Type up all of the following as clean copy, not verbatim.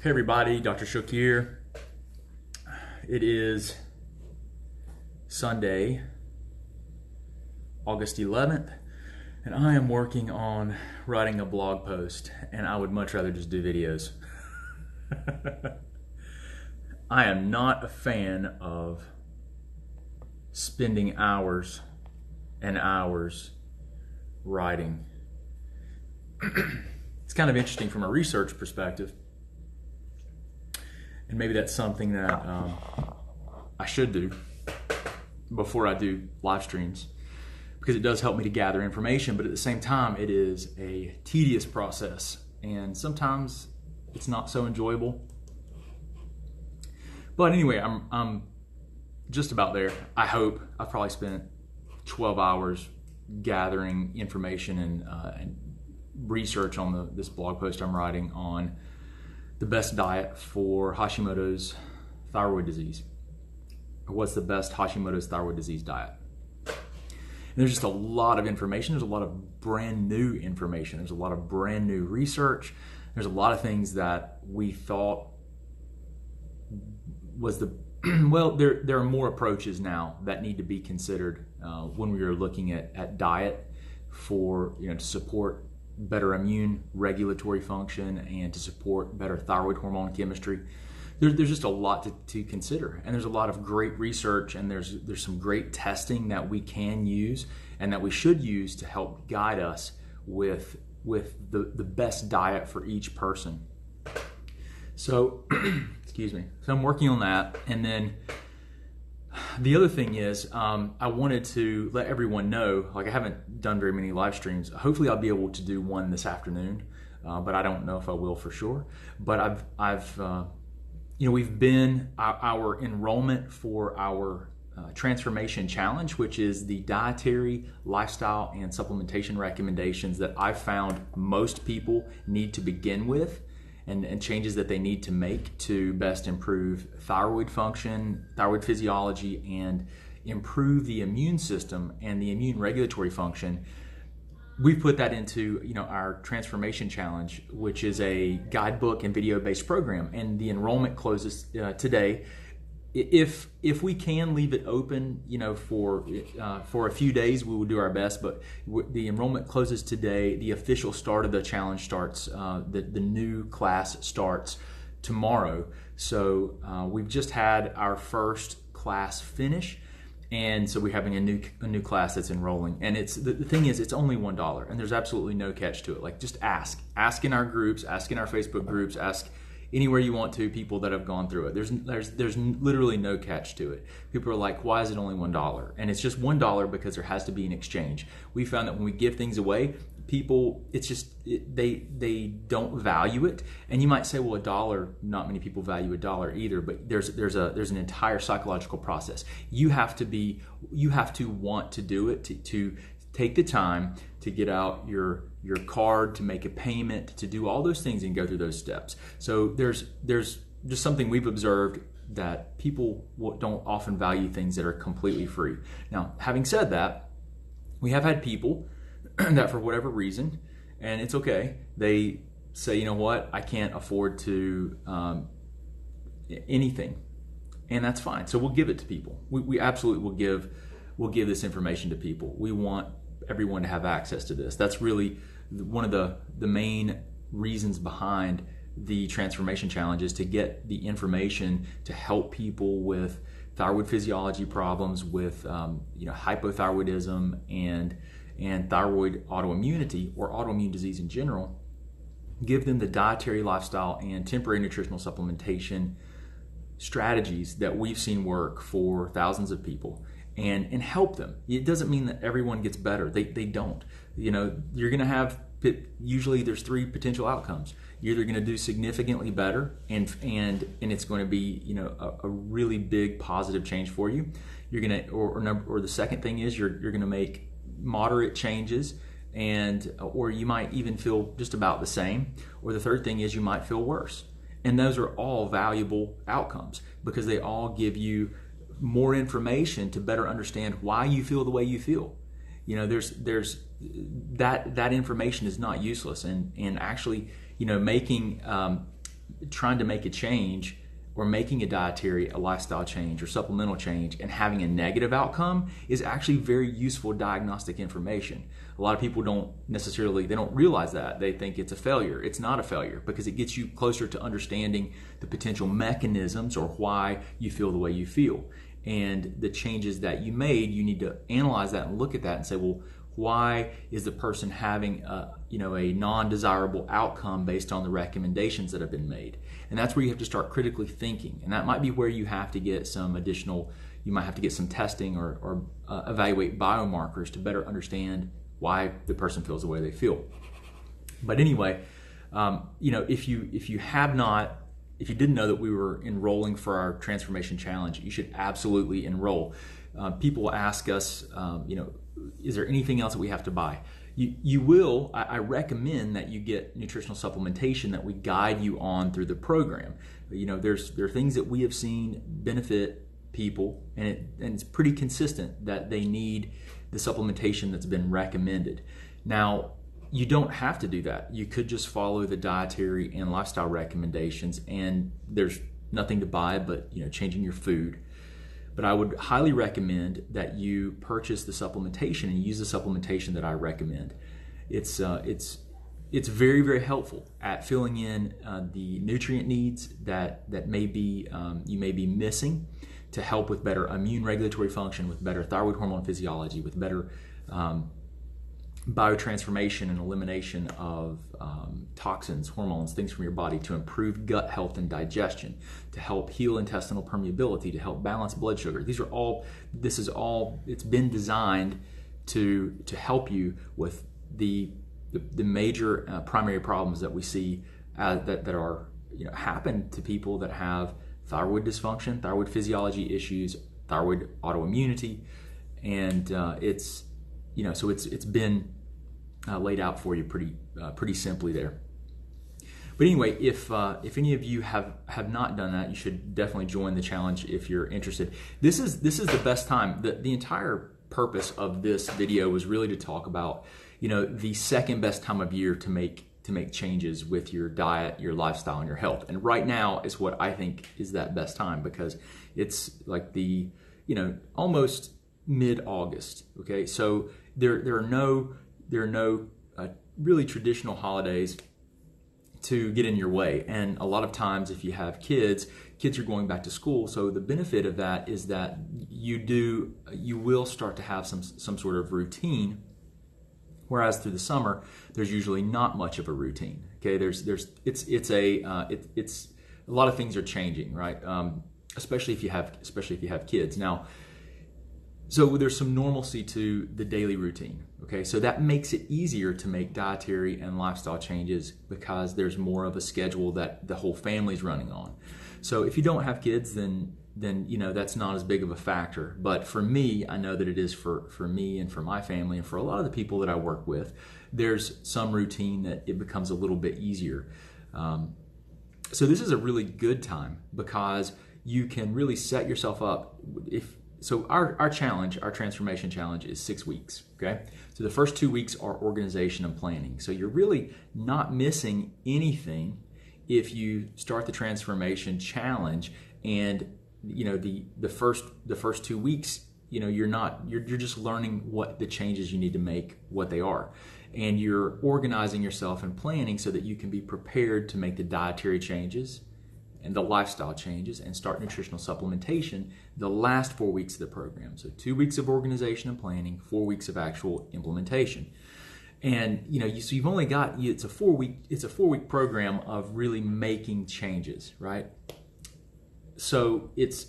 Hey everybody, Dr. Shook here. It is Sunday, August 11th, and I am working on writing a blog post, and I would much rather just do videos. I am not a fan of spending hours and hours writing. It's kind of interesting from a research perspective. And maybe that's something that I should do before I do live streams, because it does help me to gather information, but at the same time it is a tedious process and sometimes it's not so enjoyable. But anyway, I'm just about there. I hope. I've probably spent 12 hours gathering information and research on this blog post I'm writing on the best diet for Hashimoto's thyroid disease. Or what's the best Hashimoto's thyroid disease diet? And there's just a lot of information. There's a lot of brand new information. There's a lot of brand new research. There's a lot of things that we thought was the, well, there are more approaches now that need to be considered when we are looking at diet for, to support better immune regulatory function and to support better thyroid hormone chemistry. There's just a lot to consider, and there's a lot of great research, and there's some great testing that we can use and that we should use to help guide us with the best diet for each person. So excuse me. So I'm working on that, and then the other thing is, I wanted to let everyone know, like, I haven't done very many live streams. Hopefully I'll be able to do one this afternoon, but I don't know if I will for sure. But we've been, our enrollment for our Transformation Challenge, which is the dietary, lifestyle, and supplementation recommendations that I've found most people need to begin with, and changes that they need to make to best improve thyroid function, thyroid physiology, and improve the immune system and the immune regulatory function. We've put that into our Transformation Challenge, which is a guidebook and video-based program, and the enrollment closes today. If we can leave it open, for a few days, we will do our best. But the enrollment closes today. The official start of the challenge starts. The new class starts tomorrow. So we've just had our first class finish, and so we're having a new class that's enrolling. And it's the thing is, it's only $1, and there's absolutely no catch to it. Like, just ask in our groups, ask in our Facebook groups, ask anywhere you want to, people that have gone through it. There's literally no catch to it. People are like, why is it only $1? And it's just $1 because there has to be an exchange. We found that when we give things away, people, they don't value it. And you might say, well, $1, not many people value $1 either, but there's an entire psychological process. You have to want to do it, to take the time to get out your card, to make a payment, to do all those things and go through those steps. So there's just something we've observed, that people don't often value things that are completely free. Now, having said that, we have had people that for whatever reason, and it's okay, they say, you know what, I can't afford to anything, and that's fine. So we'll give it to people. We absolutely will give this information to people. We want everyone to have access to this. That's really one of the main reasons behind the Transformation Challenge, is to get the information to help people with thyroid physiology problems, with hypothyroidism and thyroid autoimmunity, or autoimmune disease in general. Give them the dietary, lifestyle, and temporary nutritional supplementation strategies that we've seen work for thousands of people, and help them. It doesn't mean that everyone gets better. They don't. You're going to have, usually there's 3 potential outcomes. You're either going to do significantly better, and it's going to be a really big positive change for you. You're going to, or the second thing is you're going to make moderate changes, or you might even feel just about the same. Or the third thing is you might feel worse. And those are all valuable outcomes, because they all give you more information to better understand why you feel the way you feel. There's that information is not useless, and actually, making trying to make a change or making a dietary, a lifestyle change or supplemental change and having a negative outcome is actually very useful diagnostic information. A lot of people don't realize that. They think it's a failure. It's not a failure because it gets you closer to understanding the potential mechanisms or why you feel the way you feel. And the changes that you made, you need to analyze that and look at that and say, well, why is the person having a non-desirable outcome based on the recommendations that have been made? And that's where you have to start critically thinking. And that might be where you have to get some additional, you might have to get some testing or evaluate biomarkers to better understand why the person feels the way they feel. But anyway, if you didn't know that we were enrolling for our Transformation Challenge, you should absolutely enroll. People will ask us, is there anything else that we have to buy? You will. I recommend that you get nutritional supplementation that we guide you on through the program. There are things that we have seen benefit people, and it's pretty consistent that they need the supplementation that's been recommended. Now, you don't have to do that. You could just follow the dietary and lifestyle recommendations, and there's nothing to buy but changing your food. But I would highly recommend that you purchase the supplementation and use the supplementation that I recommend. It's very, very helpful at filling in the nutrient needs that you may be missing to help with better immune regulatory function, with better thyroid hormone physiology, with better biotransformation and elimination of toxins, hormones, things from your body, to improve gut health and digestion, to help heal intestinal permeability, to help balance blood sugar. It's been designed to help you with the major primary problems that we see that are happen to people that have thyroid dysfunction, thyroid physiology issues, thyroid autoimmunity, and it's been laid out for you pretty simply there. But anyway, if any of you have not done that, you should definitely join the challenge if you're interested. This is the best time. The entire purpose of this video was really to talk about the second best time of year to make changes with your diet, your lifestyle, and your health. And right now is what I think is that best time, because it's like the almost mid-August. Okay, so there are no really traditional holidays to get in your way, and a lot of times if you have kids are going back to school. So the benefit of that is that you will start to have some sort of routine, whereas through the summer there's usually not much of a routine. Okay, it's a lot of things are changing, right? Especially if you have kids now. So there's some normalcy to the daily routine, okay? So that makes it easier to make dietary and lifestyle changes because there's more of a schedule that the whole family's running on. So if you don't have kids, then that's not as big of a factor. But for me, I know that it is for me and for my family and for a lot of the people that I work with. There's some routine that it becomes a little bit easier. So this is a really good time because you can really set yourself up. So our challenge, our transformation challenge, is 6 weeks, okay? So the first 2 weeks are organization and planning. So you're really not missing anything if you start the transformation challenge, and the first 2 weeks, you're just learning what the changes you need to make, what they are. And you're organizing yourself and planning so that you can be prepared to make the dietary changes and the lifestyle changes and start nutritional supplementation the last 4 weeks of the program. So 2 weeks of organization and planning, 4 weeks of actual implementation. And so you've only got, it's a 4-week program of really making changes, right? So it's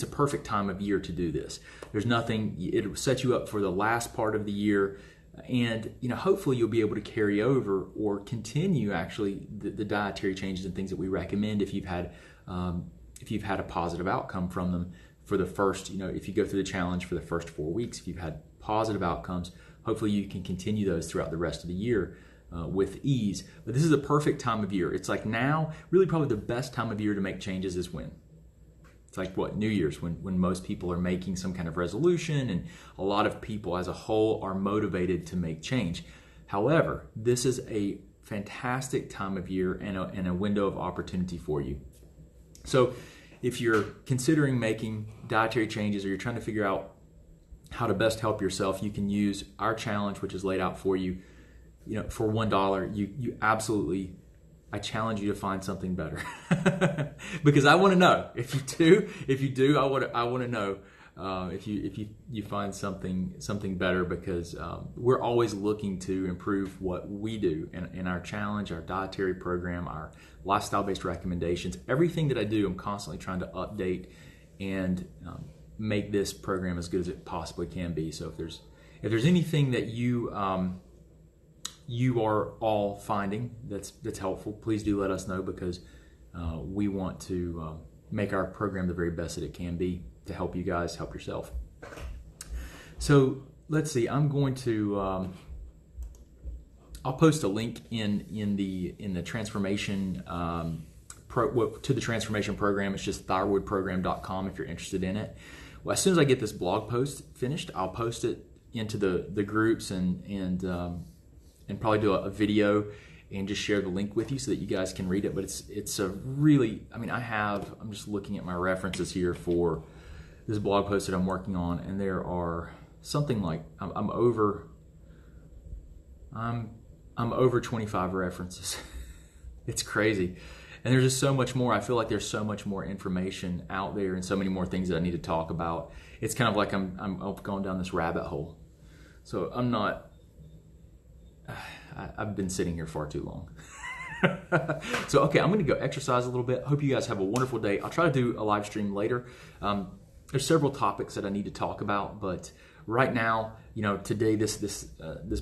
a perfect time of year to do this. There's nothing, it'll set you up for the last part of the year. And hopefully you'll be able to carry over or continue actually the dietary changes and things that we recommend if you've had a positive outcome from them for the first, if you go through the challenge for the first 4 weeks. If you've had positive outcomes, hopefully you can continue those throughout the rest of the year with ease. But this is a perfect time of year. It's like now, really probably the best time of year to make changes is when? It's like what, New Year's, when most people are making some kind of resolution and a lot of people as a whole are motivated to make change. However, this is a fantastic time of year and a window of opportunity for you. So if you're considering making dietary changes or you're trying to figure out how to best help yourself, you can use our challenge, which is laid out for you. For $1, you absolutely, I challenge you to find something better because I want to know if you do, I want to know if you find something better, because we're always looking to improve what we do in our challenge, our dietary program, our lifestyle-based recommendations. Everything that I do, I'm constantly trying to update and make this program as good as it possibly can be. So if there's anything that you are all finding that's helpful, please do let us know, because we want to make our program the very best that it can be to help you guys help yourself. So let's see. I'm going to I'll post a link in the transformation to the transformation program. It's just thyroidprogram.com if you're interested in it. Well, as soon as I get this blog post finished, I'll post it into the groups and probably do a video and just share the link with you so that you guys can read it. But it's a really, I'm just looking at my references here for this blog post that I'm working on, and there are something like I'm over 25 references. It's crazy. And there's just so much more. I feel like there's so much more information out there and so many more things that I need to talk about. It's kind of like I'm going down this rabbit hole. So I've been sitting here far too long. So, okay, I'm going to go exercise a little bit. Hope you guys have a wonderful day. I'll try to do a live stream later. There's several topics that I need to talk about, but right now, today this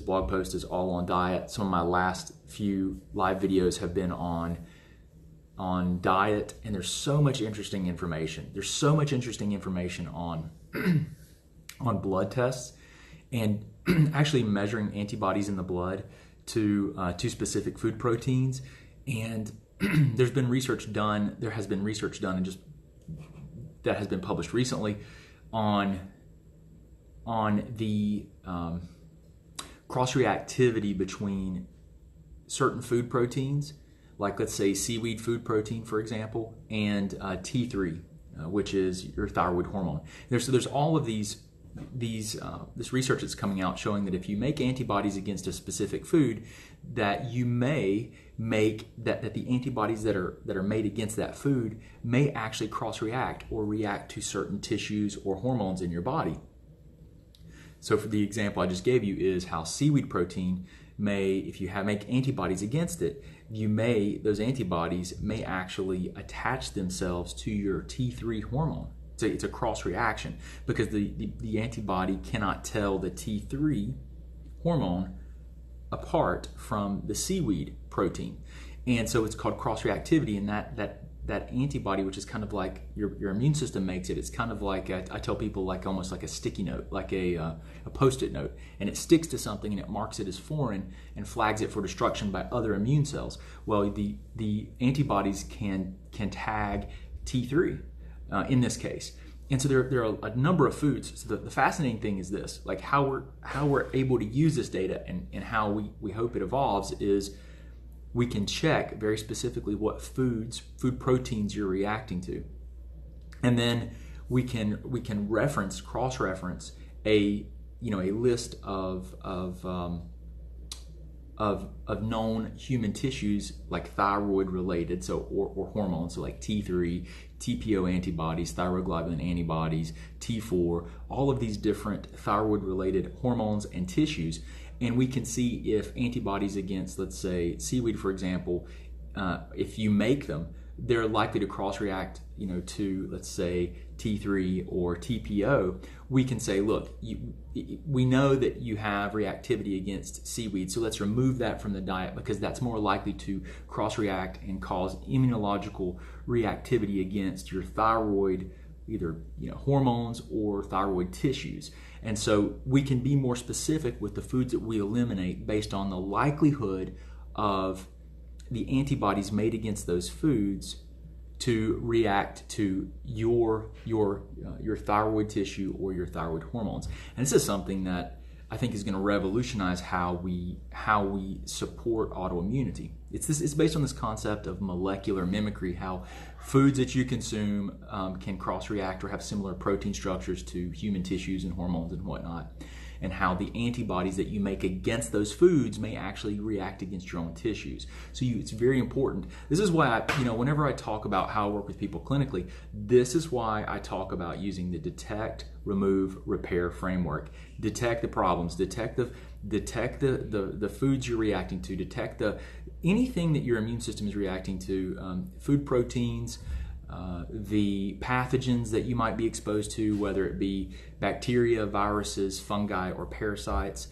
blog post is all on diet. Some of my last few live videos have been on diet, and there's so much interesting information. There's so much interesting information on on blood tests and actually measuring antibodies in the blood to specific food proteins. And there has been research done and just that has been published recently on the cross-reactivity between certain food proteins, like let's say seaweed food protein, for example, and T3, which is your thyroid hormone. There's all of this research that's coming out showing that if you make antibodies against a specific food, that you may make that the antibodies that are made against that food may actually cross-react or react to certain tissues or hormones in your body. So for the example I just gave you is how seaweed protein may, if you make antibodies against it, those antibodies may actually attach themselves to your T3 hormone. So it's a cross reaction because the antibody cannot tell the T3 hormone apart from the seaweed protein. And so it's called cross reactivity, and that antibody, which is kind of like your immune system makes it, it's kind of like, I tell people, like almost like a sticky note, like a Post-it note, and it sticks to something and it marks it as foreign and flags it for destruction by other immune cells. Well, the antibodies can tag T3 in this case. And so there are a number of foods. So the fascinating thing is this, like how we're able to use this data and how we hope it evolves is we can check very specifically what food proteins you're reacting to. And then we can cross-reference a list of known human tissues, like thyroid related, or hormones, so like T3, TPO antibodies, thyroglobulin antibodies, T4, all of these different thyroid related hormones and tissues. And we can see if antibodies against, let's say, seaweed, for example, if you make them, they're likely to cross-react, to, let's say, T3 or TPO. We can say, look, we know that you have reactivity against seaweed, so let's remove that from the diet because that's more likely to cross-react and cause immunological reactivity against your thyroid, either hormones or thyroid tissues. And so we can be more specific with the foods that we eliminate based on the likelihood of the antibodies made against those foods to react to your thyroid tissue or your thyroid hormones. And this is something that I think is going to revolutionize how we support autoimmunity. It's based on this concept of molecular mimicry, how foods that you consume can cross-react or have similar protein structures to human tissues and hormones and whatnot, and how the antibodies that you make against those foods may actually react against your own tissues. So it's very important. This is why whenever I talk about how I work with people clinically, this is why I talk about using the detect, remove, repair framework. Detect the problems, detect the foods you're reacting to, detect anything that your immune system is reacting to, food proteins, the pathogens that you might be exposed to, whether it be bacteria, viruses, fungi, or parasites.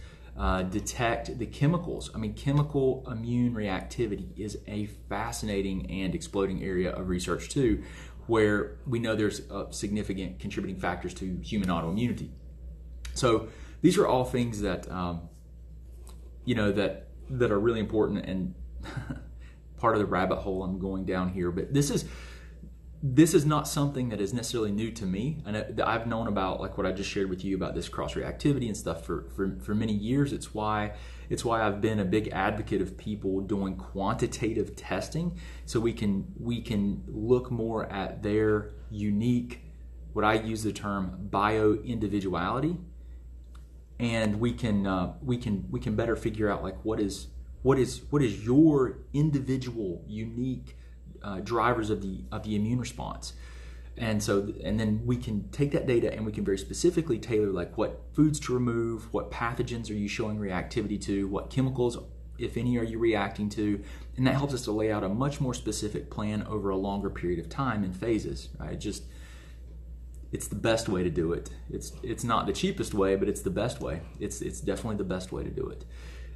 Detect the chemicals. I mean, chemical immune reactivity is a fascinating and exploding area of research too, where we know there's significant contributing factors to human autoimmunity. So these are all things that that are really important and part of the rabbit hole I'm going down here. But this is not something that is necessarily new to me. And I've known about, like what I just shared with you about this cross-reactivity and stuff for many years. It's why I've been a big advocate of people doing quantitative testing, so we can look more at their unique, what I use the term bio-individuality, and we can better figure out like what is your individual unique drivers of the immune response. And then we can take that data and we can very specifically tailor like what foods to remove, what pathogens are you showing reactivity to, what chemicals, if any, are you reacting to, and that helps us to lay out a much more specific plan over a longer period of time in phases, right? It's the best way to do it. It's not the cheapest way, but it's the best way. It's definitely the best way to do it.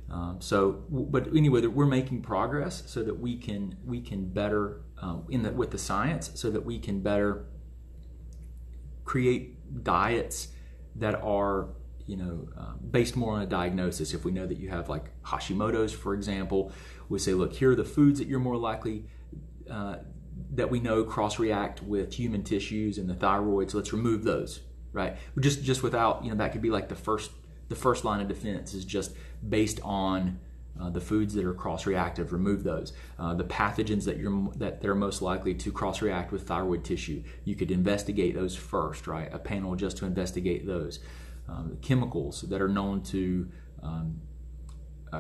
But anyway, we're making progress so that we can better with the science, so that we can better create diets that are based more on a diagnosis. If we know that you have like Hashimoto's, for example, we say, look, here are the foods that you're more likely that we know cross-react with human tissues and the thyroid, so let's remove those, right? Just without, that could be like the first line of defense is just based on the foods that are cross-reactive, remove those. The pathogens that are most likely to cross-react with thyroid tissue, you could investigate those first, right? A panel just to investigate those. Chemicals that are known to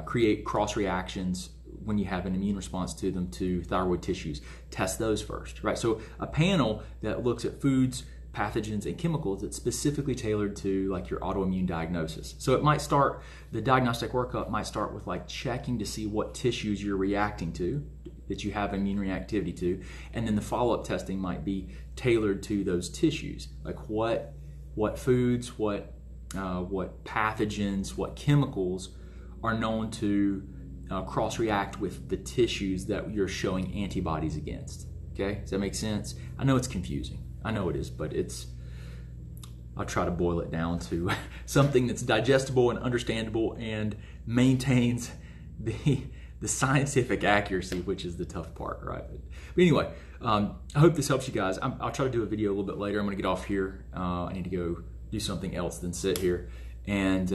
create cross-reactions when you have an immune response to them to thyroid tissues, test those first, right? So a panel that looks at foods, pathogens, and chemicals that's specifically tailored to like your autoimmune diagnosis. So it might start, the diagnostic workup might start with like checking to see what tissues you're reacting to, that you have immune reactivity to, and then the follow-up testing might be tailored to those tissues, like what foods, what pathogens, what chemicals are known to cross-react with the tissues that you're showing antibodies against. Okay, does that make sense? I know it's confusing. I know it is, but I'll try to boil it down to something that's digestible and understandable and maintains the scientific accuracy, which is the tough part, right? But anyway, I hope this helps you guys. I'll try to do a video a little bit later. I'm going to get off here. I need to go do something else than sit here. And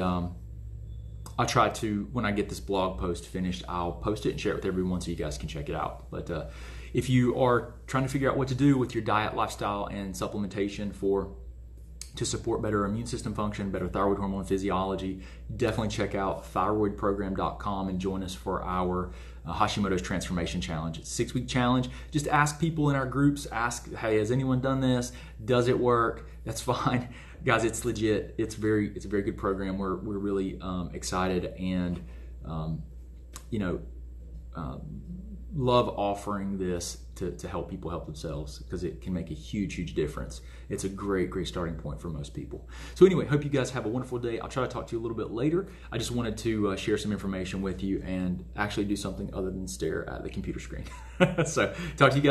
I'll try to, when I get this blog post finished, I'll post it and share it with everyone so you guys can check it out. But if you are trying to figure out what to do with your diet, lifestyle, and supplementation to support better immune system function, better thyroid hormone physiology, definitely check out thyroidprogram.com and join us for our Hashimoto's Transformation Challenge. It's a 6-week challenge. Just ask people in our groups, hey, has anyone done this? Does it work? That's fine. Guys, it's legit. It's a very good program. We're really excited and love offering this to help people help themselves, because it can make a huge difference. It's a great starting point for most people. So anyway, hope you guys have a wonderful day. I'll try to talk to you a little bit later. I just wanted to share some information with you and actually do something other than stare at the computer screen. So talk to you guys.